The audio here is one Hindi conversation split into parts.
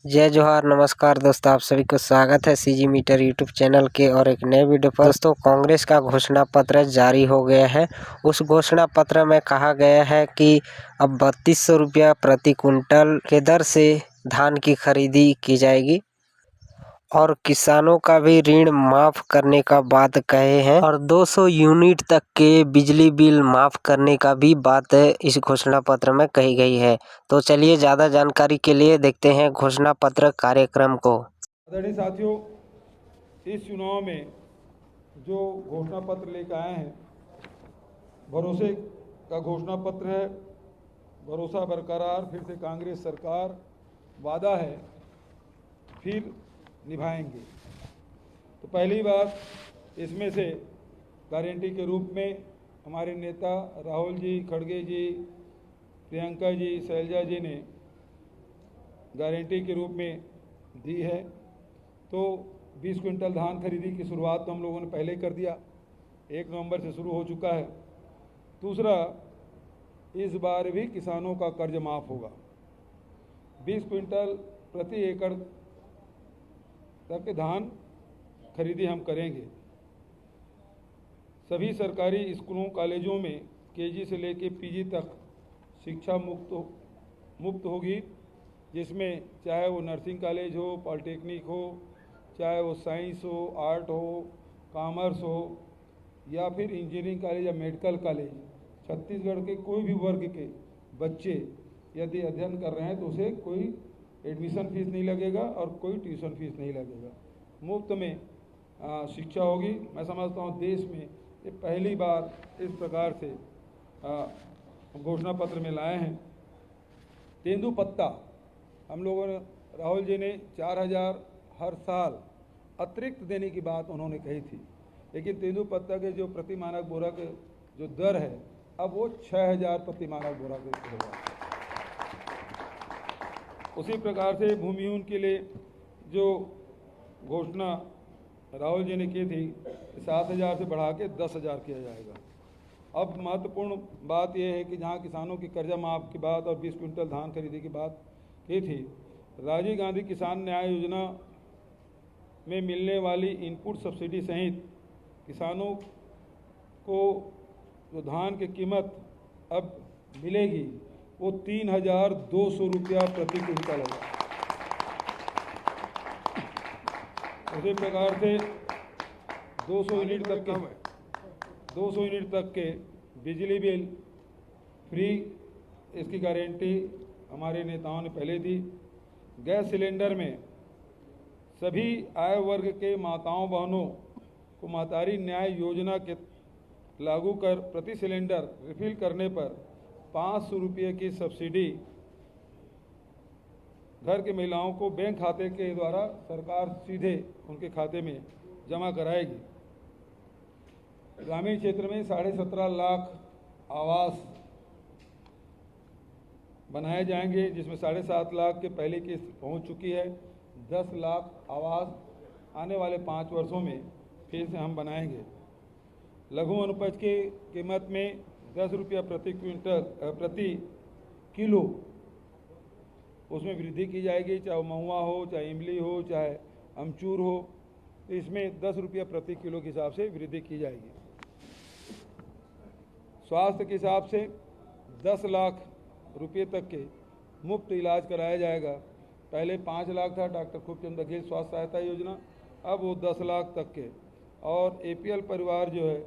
जय जोहार, नमस्कार दोस्तों, आप सभी को स्वागत है सीजी मीटर यूट्यूब चैनल के और एक नए वीडियो पर। दोस्तों, कांग्रेस का घोषणा पत्र जारी हो गया है। उस घोषणा पत्र में कहा गया है कि अब 3200 रुपया प्रति कुंटल के दर से धान की खरीदी की जाएगी और किसानों का भी ऋण माफ करने का बात कहे हैं और 200 यूनिट तक के बिजली बिल माफ करने का भी बात इस घोषणा पत्र में कही गई है। तो चलिए ज़्यादा जानकारी के लिए देखते हैं घोषणा पत्र कार्यक्रम को। आदरणीय साथियों, इस चुनाव में जो घोषणा पत्र लेकर आए हैं, भरोसे का घोषणा पत्र है। भरोसा बरकरार, फिर से कांग्रेस सरकार, वादा है फिर निभाएंगे। तो पहली बात, इसमें से गारंटी के रूप में हमारे नेता राहुल जी, खड़गे जी, प्रियंका जी, शैलजा जी ने गारंटी के रूप में दी है। तो 20 क्विंटल धान खरीदी की शुरुआत तो हम लोगों ने पहले कर दिया, 1 नवंबर से शुरू हो चुका है। दूसरा, इस बार भी किसानों का कर्ज माफ होगा। 20 क्विंटल प्रति एकड़ तक धान खरीदी हम करेंगे। सभी सरकारी स्कूलों कॉलेजों में केजी से लेकर पीजी तक शिक्षा मुफ्त होगी, जिसमें चाहे वो नर्सिंग कॉलेज हो, पॉलिटेक्निक हो, चाहे वो साइंस हो, आर्ट हो, कॉमर्स हो, या फिर इंजीनियरिंग कॉलेज या मेडिकल कॉलेज। छत्तीसगढ़ के कोई भी वर्ग के बच्चे यदि अध्ययन कर रहे हैं तो उसे कोई एडमिशन फीस नहीं लगेगा और कोई ट्यूशन फीस नहीं लगेगा, मुफ्त में शिक्षा होगी। मैं समझता हूँ देश में ये पहली बार इस प्रकार से घोषणा पत्र में लाए हैं। तेंदुपत्ता हम लोगों ने, राहुल जी ने 4000 हर साल अतिरिक्त देने की बात उन्होंने कही थी, लेकिन तेंदुपत्ता के जो प्रति मानक बोरा के जो दर है, अब वो 6000 प्रति मानक बोरा के होगा। उसी प्रकार से भूमिहीन के लिए जो घोषणा राहुल जी ने की थी, 7000 से बढ़ा के 10,000 किया जाएगा। अब महत्वपूर्ण बात यह है कि जहां किसानों की कर्जा माफ की बात और 20 क्विंटल धान खरीदी की बात की थी, राजीव गांधी किसान न्याय योजना में मिलने वाली इनपुट सब्सिडी सहित किसानों को जो धान की कीमत अब मिलेगी वो 3200 रुपया प्रति क्विंटल है। उसी प्रकार से 200 यूनिट तक के बिजली बिल फ्री, इसकी गारंटी हमारे नेताओं ने पहले दी। गैस सिलेंडर में सभी आय वर्ग के माताओं बहनों को महतारी न्याय योजना के लागू कर प्रति सिलेंडर रिफिल करने पर 500 रुपये की सब्सिडी घर की महिलाओं को बैंक खाते के द्वारा सरकार सीधे उनके खाते में जमा कराएगी। ग्रामीण क्षेत्र में 17.5 लाख आवास बनाए जाएंगे, जिसमें 7.5 लाख के पहली किस्त पहुंच चुकी है। 10 लाख आवास आने वाले 5 वर्षों में फिर से हम बनाएंगे। लघु अनुपज की कीमत में 10 रुपया प्रति किलो उसमें वृद्धि की जाएगी, चाहे महुआ हो, चाहे इमली हो, चाहे अमचूर हो, तो इसमें 10 रुपया प्रति किलो के हिसाब से वृद्धि की जाएगी। स्वास्थ्य के हिसाब से 10 लाख रुपये तक के मुफ्त इलाज कराया जाएगा। पहले 5 लाख था डॉक्टर खूबचंद बघेल स्वास्थ्य सहायता योजना, अब वो 10 लाख तक के। और एपीएल परिवार जो है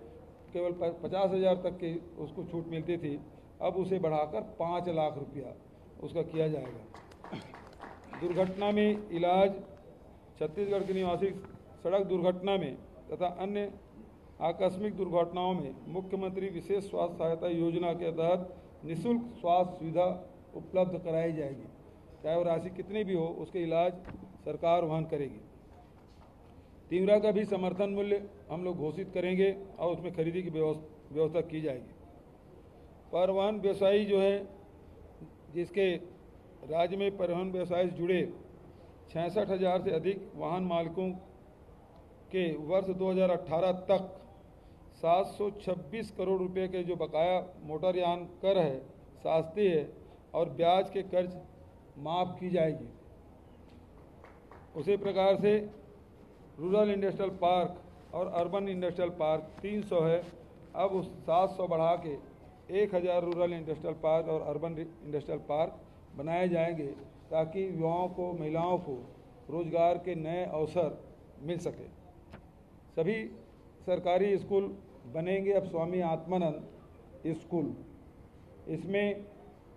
केवल 50,000 तक की उसको छूट मिलती थी, अब उसे बढ़ाकर 5 लाख रुपया उसका किया जाएगा। दुर्घटना में इलाज, छत्तीसगढ़ के निवासी सड़क दुर्घटना में तथा अन्य आकस्मिक दुर्घटनाओं में मुख्यमंत्री विशेष स्वास्थ्य सहायता योजना के तहत निःशुल्क स्वास्थ्य सुविधा उपलब्ध कराई जाएगी। चाहे वो राशि कितनी भी हो, उसके इलाज सरकार वहन करेगी। तीवरा का भी समर्थन मूल्य हम लोग घोषित करेंगे और उसमें खरीदी की व्यवस्था की जाएगी। परिवहन व्यवसायी जो है, जिसके राज्य में परिवहन व्यवसाय से जुड़े 66,000 से अधिक वाहन मालिकों के वर्ष 2018 तक 726 करोड़ रुपए के जो बकाया मोटरयान कर है, शास्ती है और ब्याज के कर्ज माफ़ की जाएगी। उसी प्रकार से रूरल इंडस्ट्रियल पार्क और अर्बन इंडस्ट्रियल पार्क 300 है, अब उस 700 बढ़ा के 1000 रूरल इंडस्ट्रियल पार्क और अर्बन इंडस्ट्रियल पार्क बनाए जाएंगे ताकि युवाओं को, महिलाओं को रोजगार के नए अवसर मिल सके। सभी सरकारी स्कूल बनेंगे अब स्वामी आत्मानंद स्कूल। इसमें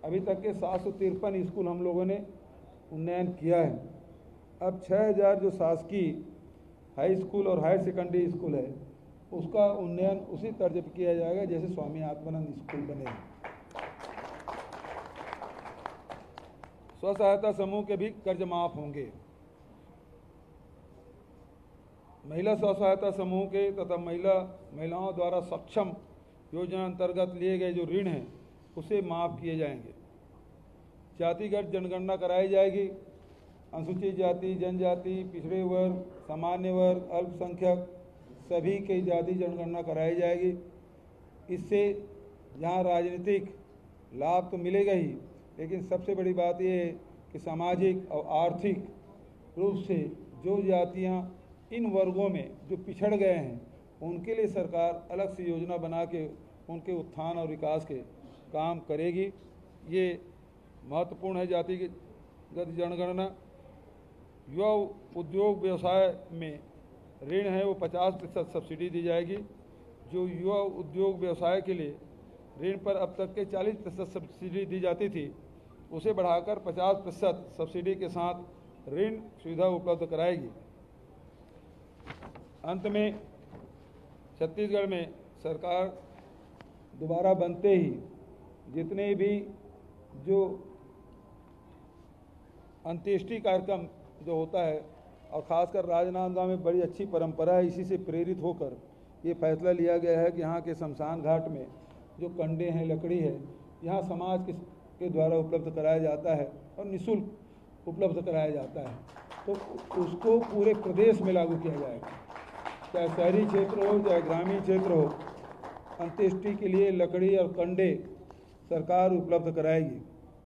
अभी तक के 753 स्कूल हम लोगों ने उन्नयन किया है। अब 6000 जो शासकीय हाई स्कूल और हायर सेकेंडरी स्कूल है उसका उन्नयन उसी तर्ज पर किया जाएगा जैसे स्वामी आत्मानंद स्कूल बने। स्व सहायता समूह के भी कर्ज माफ होंगे। महिला स्व सहायता समूह के तथा महिलाओं द्वारा सक्षम योजना अंतर्गत लिए गए जो ऋण हैं उसे माफ किए जाएंगे। जातिगत जनगणना कराई जाएगी। अनुसूचित जाति, जनजाति, पिछड़े वर्ग, सामान्य वर्ग, अल्पसंख्यक सभी की जाति जनगणना कराई जाएगी। इससे जहाँ राजनीतिक लाभ तो मिलेगा ही, लेकिन सबसे बड़ी बात यह है कि सामाजिक और आर्थिक रूप से जो जातियाँ इन वर्गों में जो पिछड़ गए हैं उनके लिए सरकार अलग से योजना बना के उनके उत्थान और विकास के काम करेगी। ये महत्वपूर्ण है जातिगत जनगणना। युवा उद्योग व्यवसाय में ऋण है वो 50% सब्सिडी दी जाएगी। जो युवा उद्योग व्यवसाय के लिए ऋण पर अब तक के 40% सब्सिडी दी जाती थी उसे बढ़ाकर 50% सब्सिडी के साथ ऋण सुविधा उपलब्ध कराएगी। अंत में छत्तीसगढ़ में सरकार दोबारा बनते ही जितने भी जो अंत्येष्टि कार्यक्रम जो होता है और ख़ासकर राजनांदगांव में बड़ी अच्छी परंपरा है, इसी से प्रेरित होकर ये फैसला लिया गया है कि यहाँ के शमशान घाट में जो कंडे हैं, लकड़ी है, यहाँ समाज के द्वारा उपलब्ध कराया जाता है और निःशुल्क उपलब्ध कराया जाता है। तो उसको पूरे प्रदेश में लागू किया जाएगा, चाहे शहरी क्षेत्र हो चाहे ग्रामीण क्षेत्र हो। अंत्येष्टि के लिए लकड़ी और कंडे सरकार उपलब्ध कराएगी।